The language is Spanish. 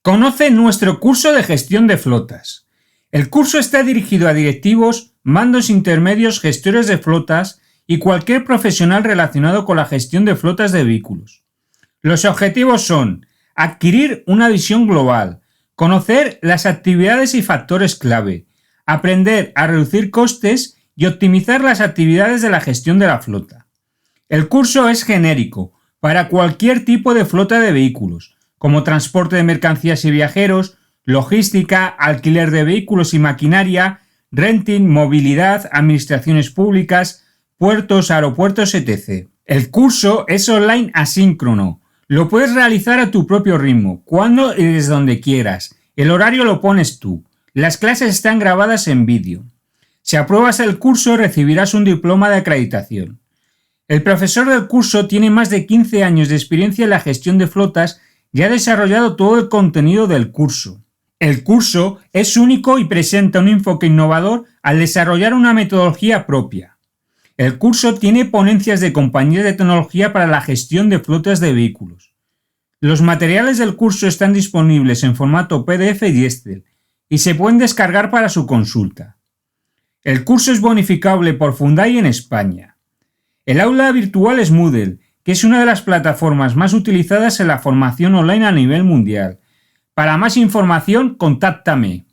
Conoce nuestro curso de gestión de flotas. El curso está dirigido a directivos, mandos intermedios, gestores de flotas y cualquier profesional relacionado con la gestión de flotas de vehículos. Los objetivos son adquirir una visión global, conocer las actividades y factores clave, aprender a reducir costes y optimizar las actividades de la gestión de la flota. El curso es genérico para cualquier tipo de flota de vehículos, como transporte de mercancías y viajeros, logística, alquiler de vehículos y maquinaria, renting, movilidad, administraciones públicas, puertos, aeropuertos, etc. El curso es online asíncrono. Lo puedes realizar a tu propio ritmo, cuando y desde donde quieras. El horario lo pones tú. Las clases están grabadas en vídeo. Si apruebas el curso, recibirás un diploma de acreditación. El profesor del curso tiene más de 15 años de experiencia en la gestión de flotas y ha desarrollado todo el contenido del curso. El curso es único y presenta un enfoque innovador al desarrollar una metodología propia. El curso tiene ponencias de compañías de tecnología para la gestión de flotas de vehículos. Los materiales del curso están disponibles en formato PDF y Excel y se pueden descargar para su consulta. El curso es bonificable por Fundai en España. El aula virtual es Moodle, que es una de las plataformas más utilizadas en la formación online a nivel mundial. Para más información, contáctame.